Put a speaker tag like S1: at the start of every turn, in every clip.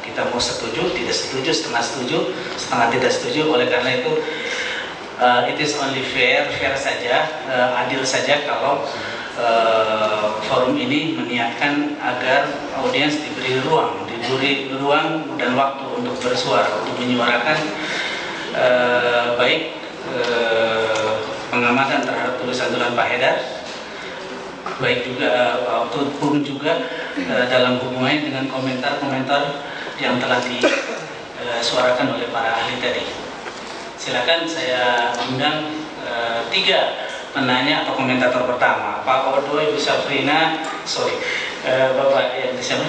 S1: kita mau setuju, tidak setuju, setengah tidak setuju. Oleh karena itu it is only fair saja, adil saja kalau forum ini meniatkan agar audiens diberi ruang dan waktu untuk bersuara, untuk menyuarakan baik pengamatan terhadap tulisan-tulisan Pak Haidar, baik juga ataupun juga dalam hubungannya dengan komentar-komentar yang telah disuarakan oleh para ahli tadi. Silakan saya undang 3 penanya atau komentator pertama, Pak Odo, Ibu Safrina, Bapak yang siapa?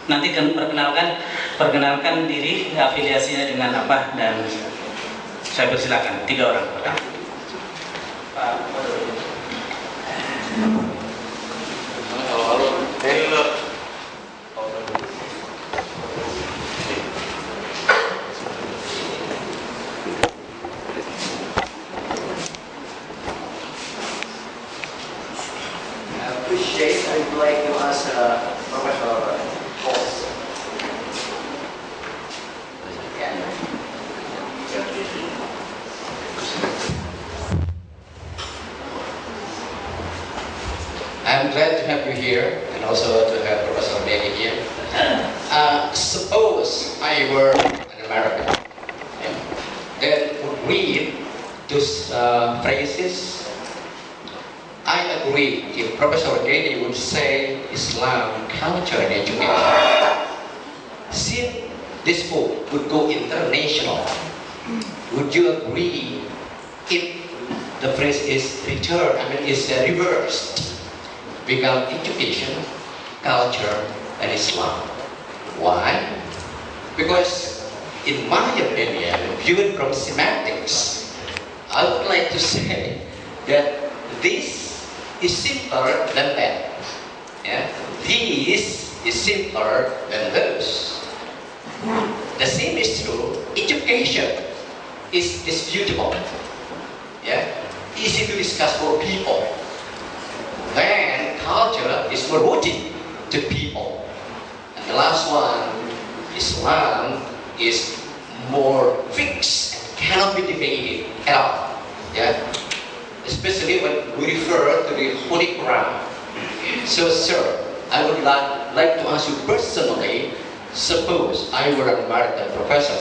S1: Nanti kan perkenalkan diri, afiliasinya dengan apa, dan saya persilakan 3 orang pertama. Pak Odo.
S2: Halo.
S3: I would like to ask Professor Holtz.
S4: I'm glad to have you here and also to have Professor Denny here. Suppose I were an American that would read those phrases. I agree if Professor Denny would say Islam, culture and education. Since this book would go international, would you agree if the phrase is reversed, become education, culture and Islam? Why? Because in my opinion, viewed from semantics, I would like to say that this is simpler than that. Yeah? This is simpler than those. The same is true. Education is disputable. Yeah? Easy to discuss for people. Then culture is more rooted to people. And the last one, Islam, is more fixed and cannot be debated at all. Yeah? Especially when we refer to the Holy Quran. So, sir, I would like to ask you personally, suppose I were an American professor,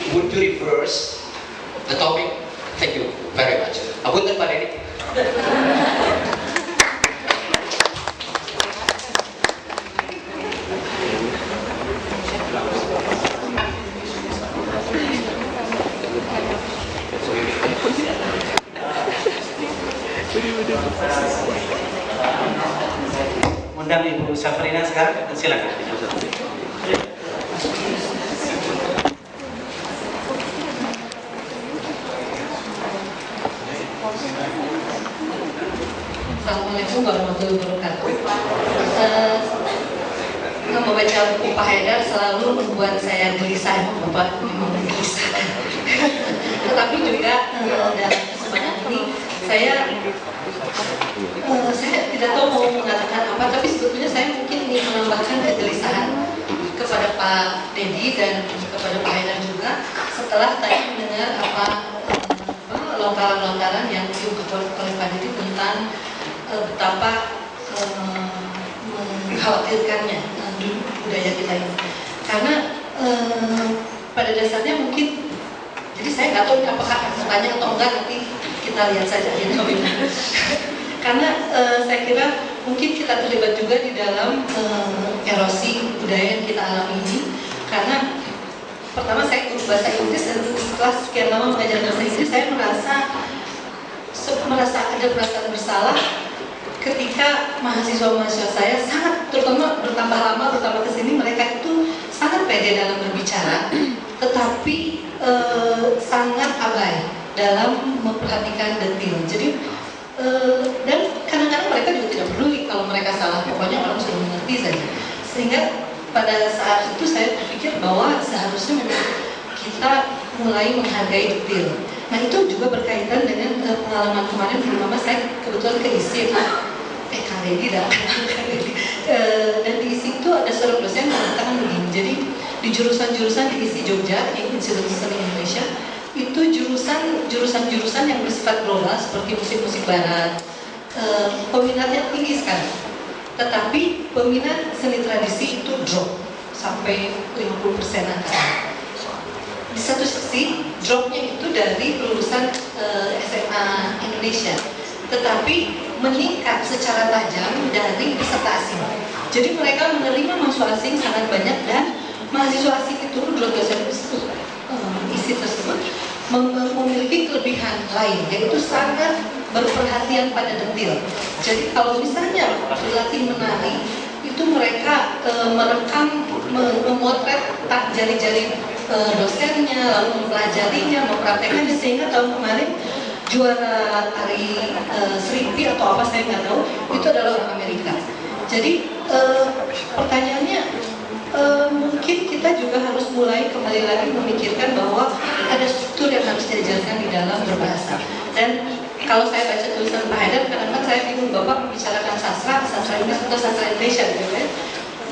S4: would you reverse the topic? Thank you very much. Apunten Pak Denny.
S1: Undang Ibu Safrina sekarang, silakan.
S5: Assalamualaikum warahmatullahi wabarakatuh. Membaca buku Pak Haidar selalu membuat saya gelisah, Bapak memang menggelisahkan. Tetapi juga dalam kesempatan ini saya tidak tahu mau mengatakan apa, tapi sebetulnya saya mungkin ingin menambahkan kegelisahan kepada Pak Dedi dan kepada Pak Haidar juga setelah tadi mendengar lontaran-lontaran yang diungkapkan oleh Pak Dedi tentang betapa mengkhawatirkannya budaya kita ini. Karena pada dasarnya mungkin, jadi saya nggak tahu apakah bertanya atau enggak, nanti kita lihat saja ya. Karena saya kira mungkin kita terlibat juga di dalam erosi budaya yang kita alami ini. Karena pertama saya guru bahasa Inggris, dan setelah sekian lama mengajar bahasa Inggris, saya merasa ada perasaan bersalah ketika mahasiswa-mahasiswa saya sangat, terutama bertambah lama, bertambah kesini, mereka itu sangat pede dalam berbicara, tetapi sangat abai dalam memperhatikan detail. Jadi dan kadang-kadang mereka juga tidak peduli kalau mereka salah, pokoknya orang sudah mengerti saja. Sehingga pada saat itu saya berpikir bahwa seharusnya memang kita mulai menghargai detail. Nah, itu juga berkaitan dengan pengalaman kemarin di mana saya kebetulan ke ISIF. Karedi dan Karedi. Dan di situ ada seorang dosen mengatakan begini, jadi di jurusan-jurusan di ISI Jogja, Institut Seni Indonesia, itu jurusan-jurusan yang bersifat global seperti musik-musik barat, peminatnya tinggi sekali. Tetapi peminat seni tradisi itu drop sampai 50% angka. Di satu sisi, dropnya itu dari lulusan SMA Indonesia, tetapi meningkat secara tajam dari peserta asing. Jadi mereka menerima mahasiswa asing sangat banyak, dan mahasiswa asing itu menurut dosen ISI tersebut memiliki kelebihan lain, yaitu sangat berperhatian pada detail. Jadi kalau misalnya berlatih menari, itu mereka merekam, memotret jari-jari dosennya, lalu mempelajarinya, mempraktekannya, sehingga tahun kemarin juara tari Sripi atau apa saya nggak tahu, itu adalah orang Amerika. Jadi pertanyaannya, mungkin kita juga harus mulai kembali lagi memikirkan bahwa ada struktur yang harus diajarkan di dalam berbahasa. Dan kalau saya baca tulisan Pak Haidar, kadang-kadang saya bingung, Bapak membicarakan sastra Inggris atau sastra Indonesia gitu ya.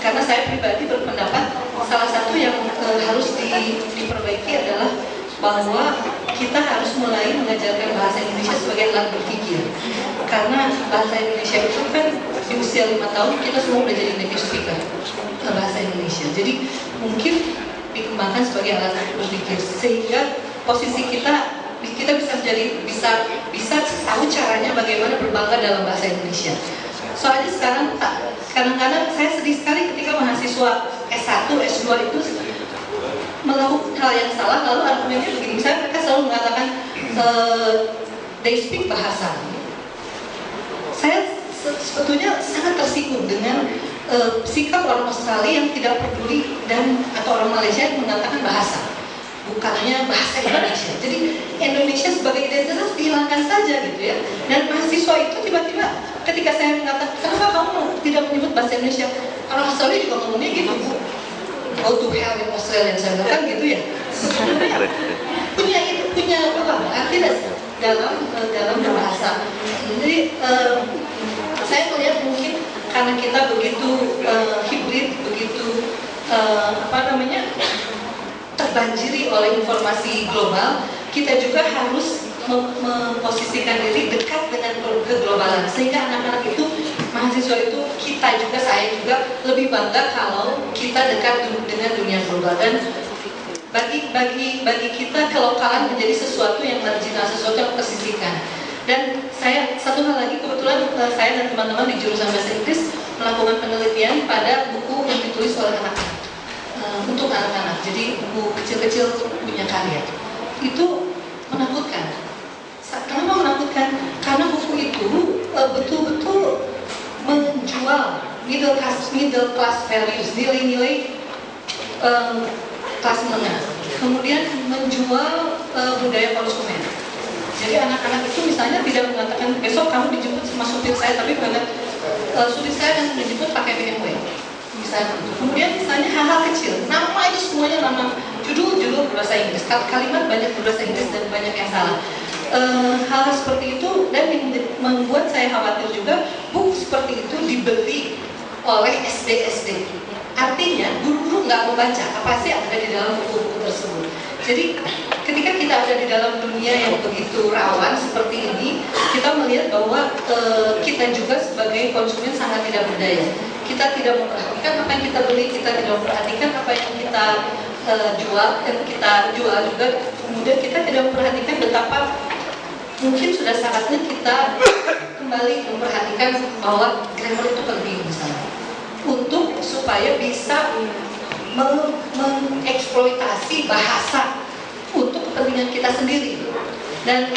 S5: Karena saya pribadi berpendapat salah satu yang harus diperbaiki adalah bahwa kita harus mulai mengajarkan bahasa Indonesia sebagai alat berpikir. Karena bahasa Indonesia itu kan di usia 5 tahun kita semua udah jadi native speaker bahasa Indonesia. Jadi mungkin dikembangkan sebagai alat berpikir, sehingga posisi kita bisa tahu caranya bagaimana berbangga dalam bahasa Indonesia. Soalnya sekarang kadang-kadang saya sedih sekali ketika mahasiswa S1, S2 itu melakukan hal yang salah, lalu argumennya begini, misalnya mereka selalu mengatakan they speak bahasa. Saya sebetulnya sangat tersinggung dengan sikap orang Australia yang tidak peduli, atau orang Malaysia yang mengatakan bahasa, bukannya bahasa Indonesia. Jadi Indonesia sebagai identitas dihilangkan saja gitu ya. Dan mahasiswa itu tiba-tiba ketika saya mengatakan, kenapa kamu tidak menyebut bahasa Indonesia? Orang Australia juga ngomongnya gitu, Bu. Go to hell in Australia, saya bilang gitu ya. punya apa arti dalam berbahasa. Jadi saya melihat mungkin karena kita begitu hibrid, begitu terbanjiri oleh informasi global, kita juga harus memposisikan diri dekat dengan keglobalan, sehingga anak-anak itu, mahasiswa itu, kita juga, saya juga lebih bangga kalau kita dekat dengan dunia global. Dan bagi kita, kelokalan menjadi sesuatu yang marginal, sesuatu yang tersisihkan. Dan saya, satu hal lagi, kebetulan saya dan teman-teman di jurusan bahasa Inggris melakukan penelitian pada buku yang ditulis oleh anak-anak, untuk anak-anak. Jadi buku kecil-kecil punya karya. Itu menakutkan. Kenapa menakutkan? Karena buku itu betul-betul menjual middle class values, nilai-nilai kelas menengah. Kemudian menjual budaya konsumen. Jadi anak-anak itu misalnya tidak mengatakan besok kamu dijemput sama supir saya, tapi supir saya akan dijemput pakai BMW. Misalnya. Kemudian misalnya hal-hal kecil, nama itu semuanya nama, judul berbahasa Inggris, kalimat banyak berbahasa Inggris dan banyak yang salah. Hal-hal seperti itu, dan yang membuat saya khawatir juga, buku seperti itu dibeli oleh SD. Artinya guru-guru nggak membaca apa sih yang ada di dalam buku-buku tersebut. Jadi ketika kita ada di dalam dunia yang begitu rawan seperti ini, kita melihat bahwa kita juga sebagai konsumen sangat tidak berdaya. Kita tidak memperhatikan apa yang kita beli, kita tidak memperhatikan apa yang kita jual, dan kita jual juga. Kemudian kita tidak memperhatikan betapa mungkin sudah saatnya kita kembali memperhatikan bahwa grammar itu penting misalnya, untuk supaya bisa mengeksploitasi bahasa untuk kepentingan kita sendiri. Dan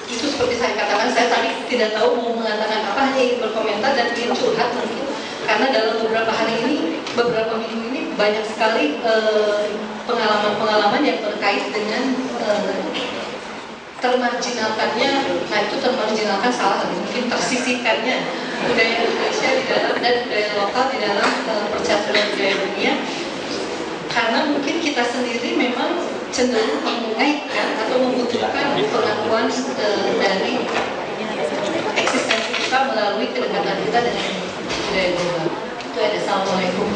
S5: itu seperti saya katakan, saya tadi tidak tahu mau mengatakan apa, hanya ingin berkomentar dan ingin curhat mungkin, karena dalam beberapa minggu ini banyak sekali pengalaman-pengalaman yang terkait dengan termarginalkannya, nah itu termarginalkan salah satu, mungkin tersisihkannya budaya Indonesia di dalam, dan budaya lokal di dalam percaturan budaya dunia, karena mungkin kita sendiri memang cenderung mengaitkan atau membutuhkan pengakuan dari eksistensi kita melalui kedekatan kita dengan budaya global. Itu ada. Assalamualaikum.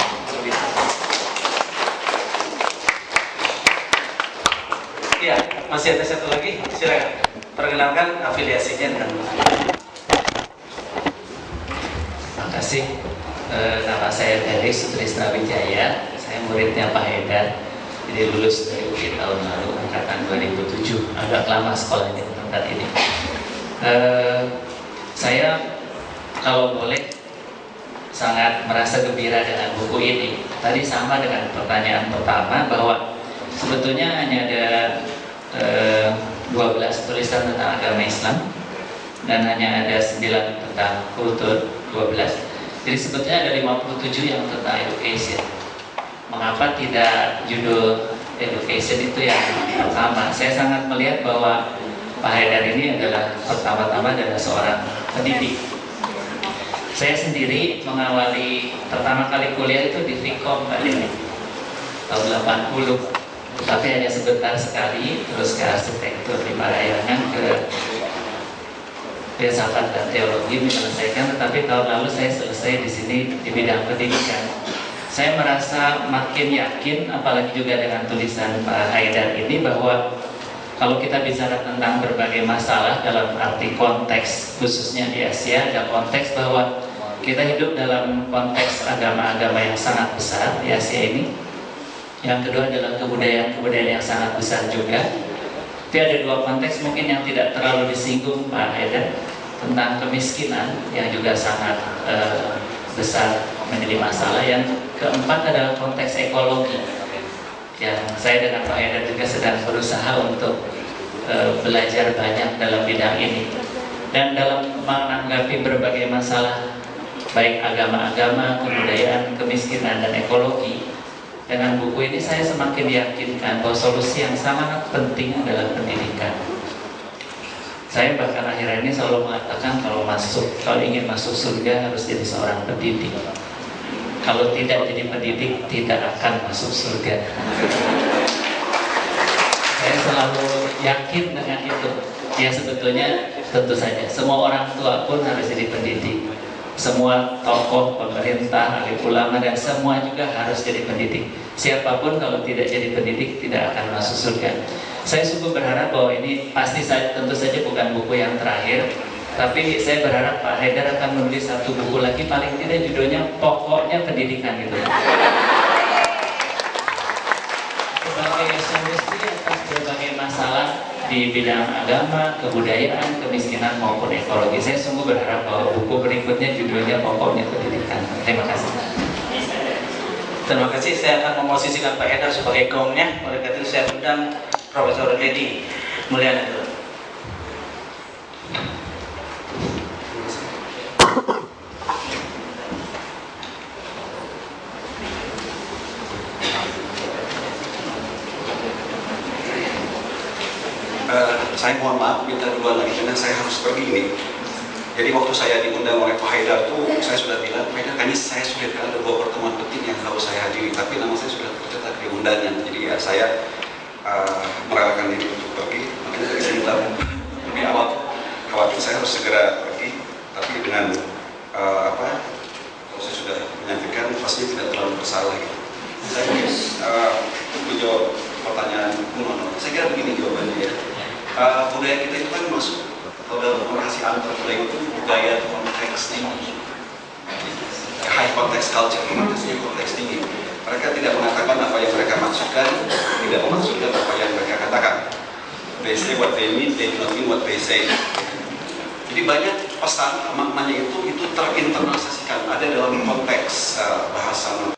S1: Iya, masih ada satu lagi, silakan. Perkenalkan afiliasinya dan.
S2: Terima kasih. Nama saya Dery Sutrisna Wijaya. Saya muridnya Pak Haidar. Jadi lulus dari UI tahun lalu, angkatan 2007. Agak lama sekolahnya di tempat ini. Saya kalau boleh sangat merasa gembira dengan buku ini. Tadi sama dengan pertanyaan pertama bahwa sebetulnya hanya ada 12 tulisan tentang agama Islam dan hanya ada 9 tentang kultur, 12. Jadi sebetulnya ada 57 yang tentang education. Mengapa tidak judul education itu yang pertama? Saya sangat melihat bahwa Pak Haidar ini adalah pertama-tama adalah seorang pendidik. Saya sendiri mengawali pertama kali kuliah itu di Vkom Mbak Deni tahun 80, tapi hanya sebentar sekali, terus ke arsitektur di Parayangan, ke filsafat dan teologi menyelesaikan. Tetapi tahun lalu saya selesai di sini di bidang pendidikan. Saya merasa makin yakin, apalagi juga dengan tulisan Pak Haidar ini, bahwa kalau kita bicara tentang berbagai masalah dalam arti konteks, khususnya di Asia, ada konteks bahwa kita hidup dalam konteks agama-agama yang sangat besar di Asia ini. Yang kedua adalah kebudayaan-kebudayaan yang sangat besar juga. Tapi ada dua konteks mungkin yang tidak terlalu disinggung Pak Haidar, tentang kemiskinan yang juga sangat besar menjadi masalah. Yang keempat adalah konteks ekologi, yang saya dengan Pak Haidar juga sedang berusaha untuk belajar banyak dalam bidang ini. Dan dalam menanggapi berbagai masalah baik agama-agama, kebudayaan, kemiskinan, dan ekologi, dengan buku ini saya semakin yakinkan bahwa solusi yang sangat penting adalah pendidikan. Saya bahkan akhir ini selalu mengatakan kalau ingin masuk surga harus jadi seorang pendidik. Kalau tidak jadi pendidik tidak akan masuk surga. Saya selalu yakin dengan itu. Ya sebetulnya tentu saja semua orang tua pun harus jadi pendidik. Semua tokoh pemerintah, alim ulama, dan semua juga harus jadi pendidik. Siapapun kalau tidak jadi pendidik tidak akan masuk surga. Saya sungguh berharap bahwa ini pasti tentu saja bukan buku yang terakhir, tapi saya berharap Pak Haidar akan menulis satu buku lagi, paling tidak judulnya Pokoknya Pendidikan gitu. Sebagai solusi atas berbagai masalah di bidang agama, kebudayaan, kemiskinan maupun ekologi. Saya sungguh berharap bahwa buku berikutnya judulnya Pokoknya Pendidikan. Terima kasih.
S1: Terima kasih. Saya akan memosisikan Pak Haidar sebagai gaungnya. Oleh karena itu saya undang Profesor Dedi Mulyana dulu.
S6: Saya mohon maaf minta duluan lagi karena saya harus pergi ini. Jadi waktu saya diundang oleh Pak Haidar tuh saya sudah bilang, Pak Haidar kayaknya saya sulit karena ada 2 pertemuan penting yang harus saya hadiri, tapi nama saya sudah tercatat di undangan. Jadi ya saya merelakan diri untuk pergi. Makanya dari saya minta lebih awal, khawatir saya harus segera pergi, tapi dengan kalau saya sudah menyampaikan pastinya tidak terlalu bersalah gitu. Saya ingin menjawab pertanyaan Munono. Saya kira begini jawabannya ya. Budaya kita itu kan masuk kalau dalam orasi antar budaya itu budaya konteks tinggi, high context culture, konteks tinggi. Mereka tidak mengatakan apa yang mereka maksudkan, tidak memaksudkan apa yang mereka katakan. They say what they mean, they do not mean what they say. Jadi banyak pesan maknanya itu terinternalisasikan, ada dalam konteks bahasa.